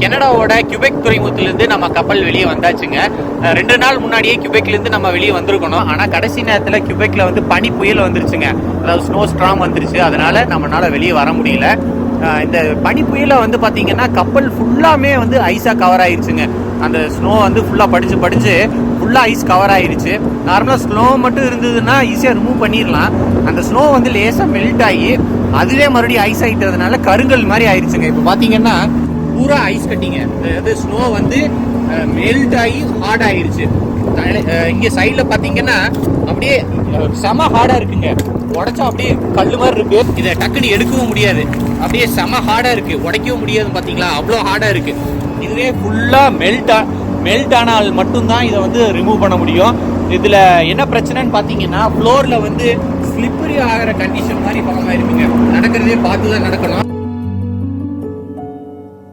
கனடாவோட Quebec துறைமுகத்திலிருந்து நம்ம கப்பல் வெளியே வந்தாச்சுங்க. 2 நாள் முன்னாடியே கியூபெக்லேருந்து நம்ம வெளியே வந்திருக்கணும். ஆனால் கடைசி நேரத்தில் கியூபெக்கில் வந்து பனி புயல் வந்துருச்சுங்க. அதாவது ஸ்னோ ஸ்ட்ராம் வந்துருச்சு. அதனால நம்மளால வெளியே வர முடியல. இந்த பனி புயலை வந்து பார்த்தீங்கன்னா கப்பல் ஃபுல்லாமே வந்து ஐஸாக கவர் ஆயிருச்சுங்க. அந்த ஸ்னோ வந்து ஃபுல்லாக படிச்சு ஃபுல்லாக ஐஸ் கவர் ஆயிருச்சு. நார்மலாக ஸ்னோ மட்டும் இருந்ததுன்னா ஈஸியாக ரிமூவ் பண்ணிடலாம். அந்த ஸ்னோ வந்து லேசாக மெல்ட் ஆகி அதுவே மறுபடியும் ஐஸ் ஆகிட்டதுனால கருங்கல் மாதிரி ஆயிடுச்சுங்க. இப்போ பார்த்தீங்கன்னா பூரா ஐஸ் கட்டிங்க. அதாவது ஸ்னோ வந்து மெல்ட் ஆகி ஹார்ட் ஆயிருச்சு. இங்கே சைடில் பார்த்தீங்கன்னா அப்படியே செம ஹார்டாக இருக்குங்க. உடைச்சா அப்படியே கல் மாதிரி இருக்கு. இதை டக்குன்னு எடுக்கவும் முடியாது. அப்படியே செம ஹார்டாக இருக்கு. உடைக்கவும் முடியாது. பார்த்தீங்களா அவ்வளோ ஹார்டாக இருக்கு. இதுவே ஃபுல்லாக மெல்ட் ஆனால் மட்டும்தான் இதை வந்து ரிமூவ் பண்ண முடியும். இதில் என்ன பிரச்சனைன்னு பார்த்தீங்கன்னா ஃப்ளோரில் வந்து ஸ்லிப்பரி ஆகிற கண்டிஷன் மாதிரி ஃபார்ம் ஆயிருக்குங்க. நடக்கிறதே பார்த்து தான் நடக்கணும்.